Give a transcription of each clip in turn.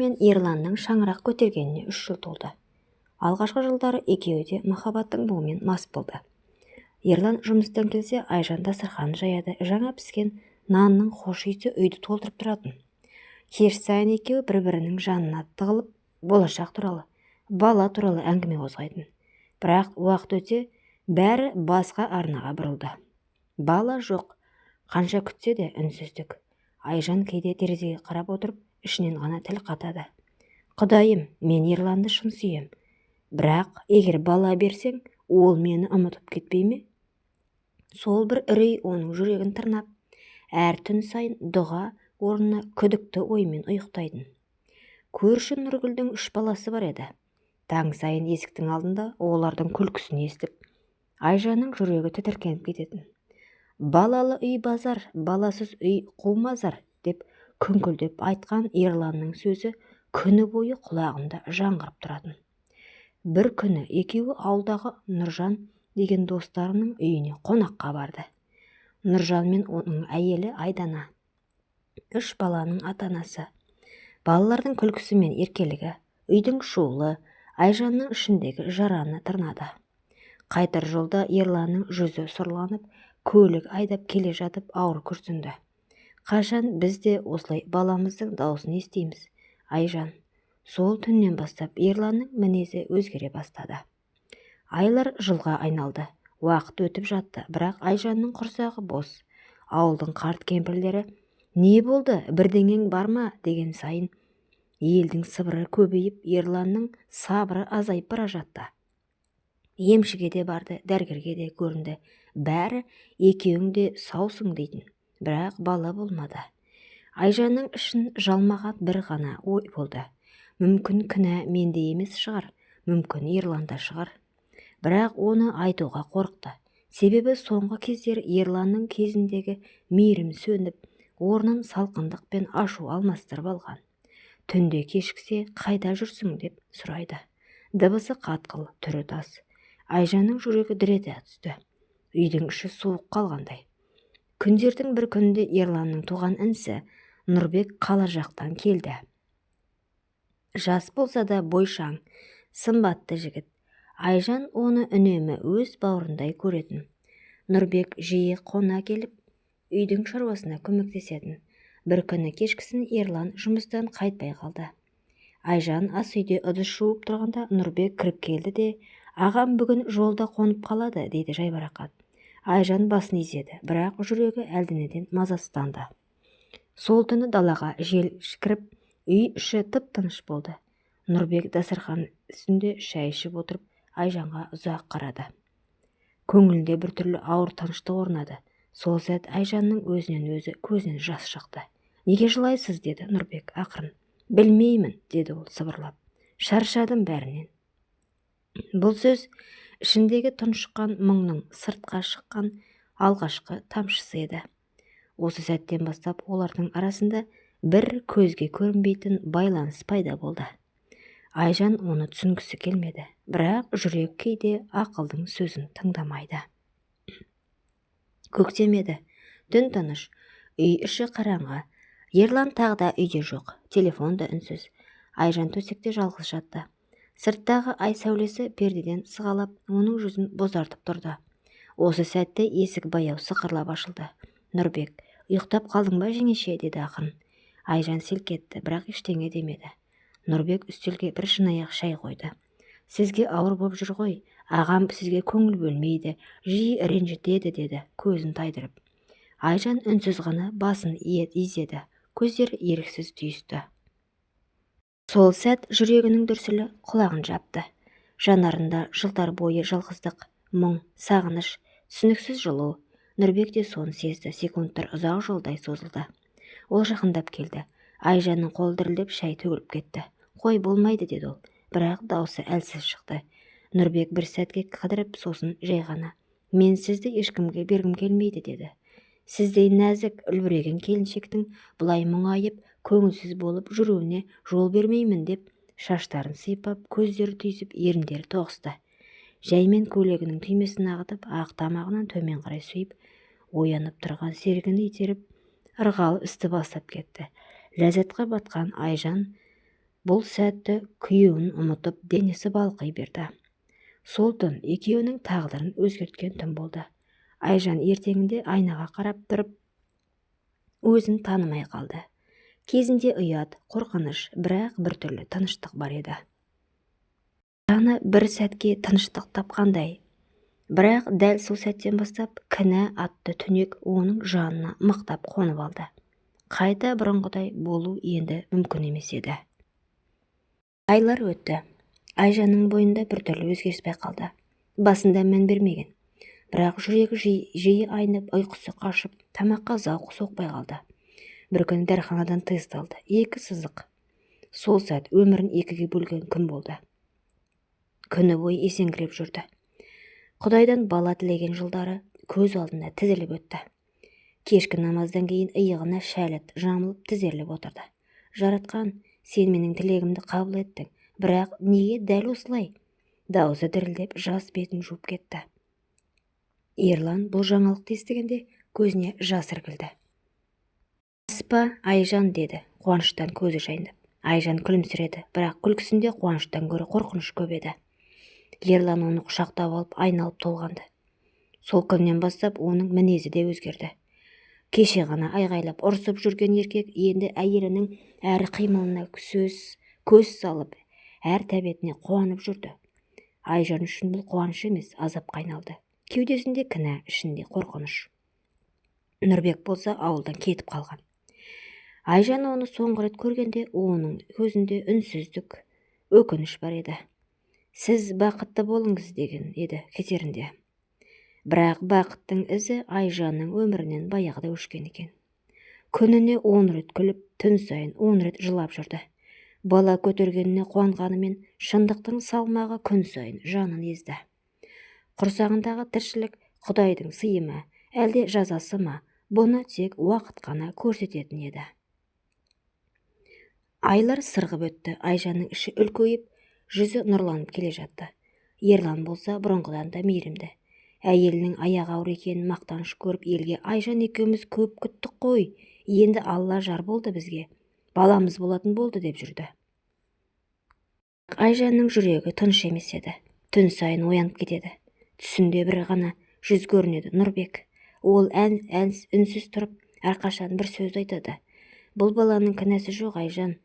мен Ерланның шаңырақ көтергеніне 3 жыл толды. Алғашқы жылдары екеуі де махаббаттың буымен мас болды. Ерлан жұмыстан келсе, Айжан дастарханын жаяды, жаңа піскен нанның хош иісі үйді толтырып тұратын. Кеш сайын екеуі бір-бірінің жанына тығылып, болашақ туралы, бала туралы әңгіме қозғайтын. Бірақ уақыт өте, бәрі басқа арнаға бұрылды. Бала жоқ, қанша күтсе де үнсіздік. Айжан кейде терезеге қарап отырып, ішінен ғана тіл қатады. Құдайым, мен Ерланды шын сүйем. Бірақ егер бала берсең, ол мені ұмытып кетпей ме? Сол бір үрей оның жүрегін тырнап, әр түн сайын дұға орнына күдікті оймен ұйықтайтын. Көрші Нұргүлдің 3 баласы бар еді. Таң сайын есіктің алдында олардың күлкісін естіп, Айжанның жүрегі тітіркеніп кететін. Балалы үй базар, баласыз үй қумазар деп күңкілдеп айтқан Ерланның сөзі күні бойы құлағында жаңғырып тұратын. Бір күні екеуі ауылдағы Нұржан деген достарының үйіне қонаққа барды. Нұржан мен оның әйелі Айдана, 3 баланың ата-анасы. Балалардың күлкісі мен еркелігі, үйдің шулы, Айжанның ішіндегі жараны тырнады. Қайтар жолда Ерланның жүзі сұрланып, көлік айдап келе жатып ауыр күрсінді. Қашан біз де осылай баламыздың даусын естиміз, Айжан? Сол түннен бастап Ерланның мінезі өзгере бастады. Айлар жылға айналды, уақыт өтіп жатты, бірақ Айжанның құрсағы бос. Ауылдың қарт кемпірлері, не болды, бірдеңең бар ма деген сайын елдің сыбыры көбейіп, Ерланның сабыры азайып бара жатты. Емшіге де барды, дәрігерге де көрінді. Бәрі екеуің де саусың дейтін, бірақ бала болмады. Айжанның ішін жалмаған бір ғана ой болды. Мүмкін кінә менде емес шығар, мүмкін Ерланда шығар. Бірақ оны айтуға қорықты. Себебі соңғы кездер Ерланның кезіндегі мейірім сөніп, орнын салқындық пен ашу алмастырып алған. Түнде кешіксе, қайда жүрсің деп сұрайды. Дыбысы қатқыл, түрі тас. Айжанның жүрегі дір ете түсті. Үйдің іші суық қалғандай. Күндердің бір күнінде Ерланның туған інісі Нұрбек қала жақтан келді. Жас болса да бойшаң, сымбатты жігіт. Айжан оны үнемі өз бауырындай көретін. Нұрбек жиі қона келіп, үйдің шаруасына көмектесетін. Бір күні кешкісін Ерлан жұмыстан қайтпай қалды. Айжан ас үйде ыдыс жуып тұрғанда Нұрбек кіріп келді де, ағам бүгін жолда қонып қалады, дейді жайбарақат. Айжан басын изеді, бірақ жүрегі әлденеден мазасызданды. Сол түні далаға жел кіріп, үй іші тып-тыныш болды. Нұрбек дастархан үстінде шай ішіп отырып, Айжанға ұзақ қарады. Көңілінде біртүрлі ауыр тыныштық орнады. Сол сәт Айжанның өзінен өзі көзінен жас шықты. Неге жылайсыз, деді Нұрбек ақырын. Білмеймін, деді ол сыбырлап. Шаршадым бәрінен. Бұл сөз ішіндегі тұншыққан мұңның сыртқа шыққан алғашқы тамшысы еді. Осы сәттен бастап олардың арасында бір көзге көрінбейтін байланыс пайда болды. Айжан оны түсінгісі келмеді, бірақ жүрек кейде ақылдың сөзін тыңдамайды. Көктем еді, түн тыныш, үй іші қараңғы. Ерлан тағы да үйде жоқ, телефон да үнсіз. Айжан төсекте жалғыз жатты. Сырттағы ай сәулесі пердеден сығалап, оның жүзін бозартып тұрды. Осы сәтте есік баяу сықырлап ашылды. Нұрбек, ұйықтап қалдың ба жеңеше, деді ақырын. Айжан селк етті, бірақ ештеңе демеді. Нұрбек үстелге бір шынаяқ шай қойды. Сізге ауыр болып жүр ғой, ағам сізге көңіл бөлмейді, жиі ренжітеді, деді көзін тайдырып. Айжан үнсіз ғана басын изеді, көздері еріксіз түйісті. Сол сәт жүрегінің дүрсілі құлағын жапты. Жанарында жылдар бойы жалғыздық, мұң, сағыныш, түсініксіз жылу. Нұрбек те соны сезді, секундтар ұзақ жолдай созылды. Ол жақындап келді. Айжанның қолы дірілдеп шай төгіліп кетті. Қой, болмайды, деді ол, бірақ даусы әлсіз шықты. Нұрбек бір сәтке қыдырып, сосын жай ғана. Мен сізді ешкімге бергім келмейді, деді. Сіздей нәзік, үлбіреген келіншектің бұлай мұңайып, көңілсіз болып жүруіне жол бермеймін деп, шаштарын сыйпап, көздері түйісіп, еріндері тоғысты. Жаймен көйлегінің түймесін ағытып, ақ тамағынан төмен қарай сүйіп, оянып тұрған серігін итеріп, ырғалы істі бастап кетті. Ләззатқа батқан Айжан Бұл сәтті күйеуін ұмытып денесі балқи берді. Сол түн екеуінің тағдырын өзгерткен түн болды. Айжан ертеңінде айнаға қарап тұрып өзін танымай қалды. Кезінде ұят, қорқыныш, бірақ біртүрлі тыныштық бар еді. Жаны бір сәтке тыныштық тапқандай. Бірақ дәл сол сәттен бастап кінә атты түнек оның жанына мықтап қонып алды. Қайта бұрынғыдай болу енді мүмкін емес еді. Айлар өтті. Айжанның бойында біртүрлі өзгеріс байқалды. Басында мән бермеген. Бірақ жүрегі жиі айнып, ұйқысы қашып, тамаққа зауқы соқпай қалды. Бір күн дәріханадан тест алды. 2 сызық. Сол сәт өмірін екіге бөлген күн болды. Күні бойы есеңгіреп жүрді. Құдайдан бала тілеген жылдары көз алдында тізіліп өтті. Кешкі намаздан кейін иығына шәліт жамылып тізерліп отырды. Жаратқан, сен менің тілегімді қабыл еттің, бірақ неге дәл осылай? Дауысы дірілдеп, жас бетін жуып кетті. Ерлан бұл жаңалықты естігенде көзіне жас іркілді. Аспа, Айжан, деді, қуаныштан көзі жайнап. Айжан күлімсіреді, бірақ күлкісінде қуаныштан гөрі қорқыныш көп еді. Ерлан оны құшақтап алып, айналып толғанды. Сол күннен бастап оның мінезі де өзгерді. Кеше ғана айғайлап ұрсып жүрген еркек енді әйелінің әр қимылына көз салып, әр тәбетіне қуанып жүрді. Айжан үшін бұл қуаныш емес, азапқа айналды. Кеудесінде кінә, ішінде қорқыныш. Нұрбек болса ауылдан кетіп қалған. Айжан оны соңғы рет көргенде оның көзінде үнсіздік, өкініш бар еді. Сіз бақытты болыңыз деген еді кетерінде. Бірақ бақыттың ізі Айжанның өмірінен баяғыда өшкен екен. Күніне 10 рет күліп, түн сайын 10 рет жылап жүрді. Бала көтергеніне қуанғанымен шындықтың салмағы күн сайын жанын езді. Құрсағындағы тіршілік Құдайдың сыйы ма, әлде жазасы ма, бұны тек уақыт қана көрсететін еді. Айлар сырғып өтті. Айжанның іші үлкейіп, жүзі нұрланып келе жатты. Ерлан болса бұрынғыдан да мейірімді. Әйелінің аяқ ауыр екенін мақтаныш көріп, елге Айжан екеуміз көп күттік қой, енді Алла жар болды бізге, баламыз болатын болды деп жүрді. Айжанның жүрегі тыныш емес еді. Түн сайын оянып кетеді. Түсінде бір ғана жүз көрінеді, Нұрбек. Ол үнсіз тұрып, әрқашан бір сөз айтады. Бұл баланың кінәсі жоқ, Айжан.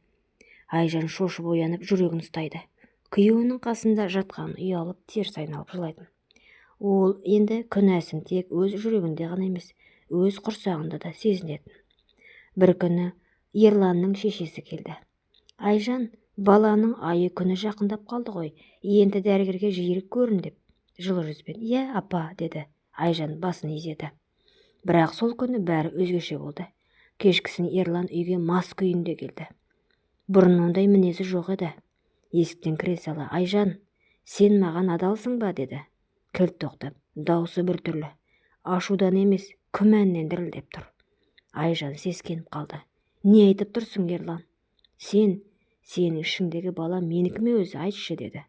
Айжан шошып оянып, жүрегін ұстайды. Күйеуінің қасында жатқан ұялып, теріс айналып жылайтын. Ол енді күнәсін тек өз жүрегінде ғана емес, өз құрсағында да сезінетін. Бір күні Ерланның шешесі келді. Айжан, баланың айы күні жақындап қалды ғой, енді дәрігерге жиірек көрін деп. Жылы жүзбен, иә, апа, деді. Айжан басын изеді. Бірақ сол күні бәрі өзгеше болды. Кешкісін Ерлан үйге мас күйінде келді. Бұрын ондай мінезі жоқ еді. Есіктен кіре сала, Айжан, сен маған адалсың ба, деді. Кілт тоқтап, даусы біртүрлі. Ашудан емес, күмәннен дірілдеп тұр. Айжан сескеніп қалды. Не айтып тұрсың, Ерлан? Сенің ішіңдегі бала менікі ме өзі, айтшы, деді.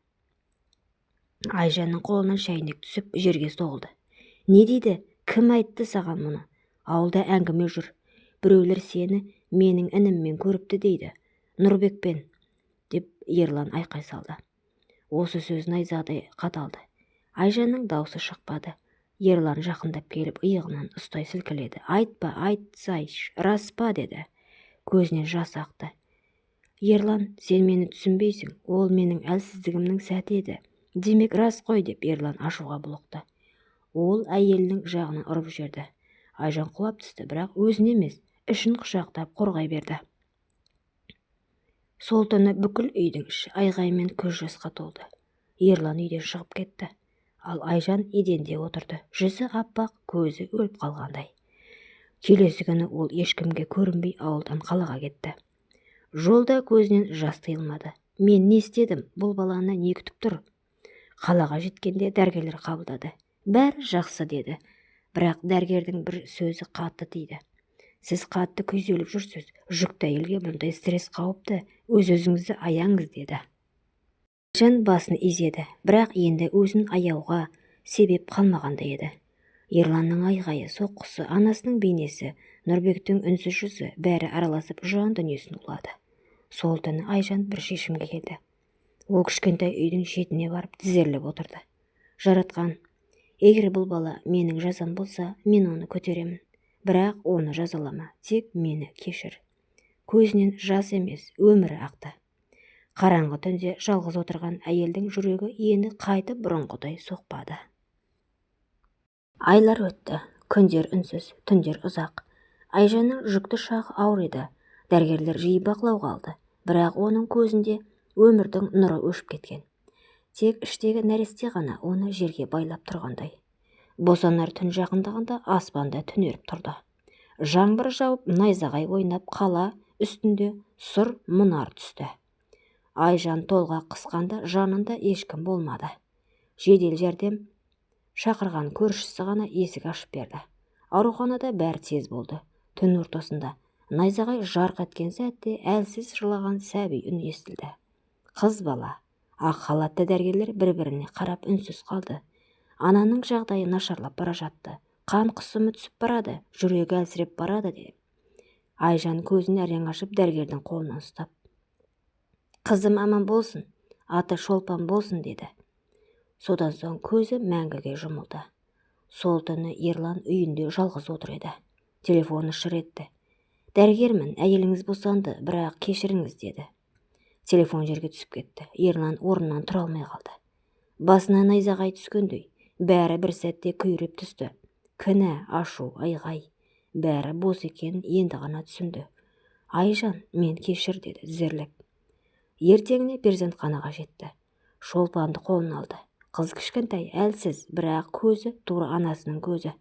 Айжанның қолынан шәйнек түсіп, жерге соғылды. Не дейді? Кім айтты саған мұны? Ауылда әңгіме жүр. Біреулер сені менің ініммен көріпті дейді. Нұрбекпен, деп Ерлан айқай салды. Осы сөз найзадай қаталды. Айжанның даусы шықпады. Ерлан жақындап келіп, иығынан ұстай сілкіледі. Айтпа, айтсайш, рас па, деді. Көзінен жас ақты. Ерлан, сен мені түсінбейсің, ол менің әлсіздігімнің сәті еді. Демек рас қой, деп Ерлан ашуға бұлықты. Ол әйелінің жағынан ұрып жерді. Айжан құлап түсті, бірақ өзін емес, ішін құшақтап қорғай берді. Сол түні бүкіл үйдің іші айғаймен көз жасқа толды. Ерлан үйден шығып кетті. Ал Айжан еденде отырды. Жүзі аппақ, көзі өліп қалғандай. Келесі күні ол ешкімге көрінбей ауылдан қалаға кетті. Жолда көзінен жас тыйылмады. Мен не істедім? Бұл баланы не күтіп тұр? Қалаға жеткенде дәрігерлер қабылдады. Бәрі жақсы, деді. Бірақ дәрігердің бір сөзі қатты тиді. Сіз қатты күйзеліп жүрсіз. Жүкті әйелге бұндай стресс қауіпті. Өз-өзіңізді аяңыз, деді. Айжан басын изеді, бірақ енді өзін аяуға себеп қалмағандай еді. Ерланның айғайы, соққысы, анасының бейнесі, Нұрбектің үнсіз жүзі бәрі араласып жан дүниесін улады. Сол түні Айжан бір шешімге келді. Ол кішкентай үйдің шетіне барып тізерлеп отырды. Жаратқан, егер бұл бала менің жазам болса, мен оны көтеремін. Бірақ оны жазалама, тек мені кешір. Көзінен жас емес, өмірі ақты. Қараңғы түнде жалғыз отырған әйелдің жүрегі енді қайтып бұрынғыдай соқпады. Айлар өтті, күндер үнсіз, түндер ұзақ. Айжанның жүкті шағы ауыр еді. Дәрігерлер жиі бақылауға алды, бірақ оның көзінде өмірдің нұры өшіп кеткен. Тек іштегі нәресте ғана оны жерге байлап тұрғандай. Босанар түн жақындағанда аспанда түнеріп тұрды. Жаңбыр жауып, найзағай ойнап, қала үстінде сұр мұнар түсті. Айжан толға қысқанда жанында ешкім болмады. Жедел жәрдем шақырған көршісі ғана есік ашып берді. Ауруханада бәрі тез болды. Түн ортасында найзағай жарқ еткен сәтте әлсіз жылаған сәби үн естілді. Қыз бала. Ақ халатты дәрігерлер бір-біріне қарап үнсіз қалды. Ананың жағдайы нашарлап бара жатты. Қан қысымы түсіп барады, жүрегі әлсіреп барады деп. Айжан көзін әрең ашып дәрігердің қолынан ұстап, «Қызым аман болсын, аты Шолпан болсын» деді. Содан соң көзі мәңгіге жұмылды. Сол түні Ерлан үйінде жалғыз отыр еді. Телефоны шыр етті. «Дәрігермін, әйеліңіз босанды, бірақ кешіріңіз» деді. Телефон жерге түсіп кетті. Ерлан орнынан тұра алмай қалды. Басына найзағай түскендей, бәрі бір сәтте күйреп түсті. Кінә, ашу, айғай, бәрі бос екен енді ғана түсінді. «Айжан, мен кешір» деді тізерлеп. Ертеңіне перзентханаға жетті. Шолпанды қолын алды. Қыз кішкентай, әлсіз, бірақ көзі тура анасының көзі.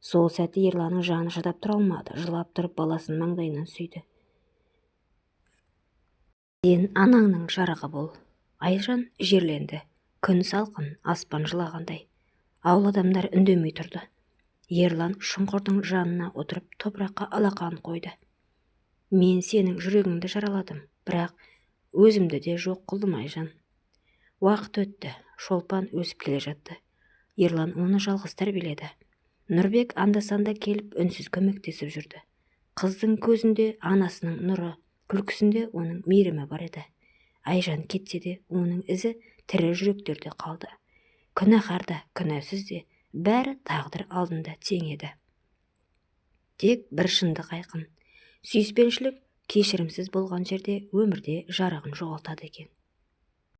Сол сәтте Ерланның жаны шыдап тұра алмады, жылап тұрып баласын маңдайынан сүйді. «Сен анаңның жарығы бол». Айжан жерленді. Күн салқын, аспан жылағандай. Ауыл адамдар үндемей тұрды. Ерлан шұңқырдың жанына отырып топыраққа алақанын қойды. «Мен сенің жүрегіңді жараладым, бірақ өзімді де жоқ қылдым, Айжан». Уақыт өтті. Шолпан өсіп келе жатты. Ерлан оны жалғыз тәрбиеледі. Нұрбек анда-санда келіп үнсіз көмектесіп жүрді. Қыздың көзінде анасының нұры, күлкісінде оның мейірімі бар еді. Айжан кетсе де оның ізі тірі жүректерде қалды. Күнәһар да, күнәсіз де, бәрі тағдыр алдында тең еді. Тек бір шындық айқын. Сүйіспеншілік кешірімсіз болған жерде өмірде жарығын жоғалтады екен.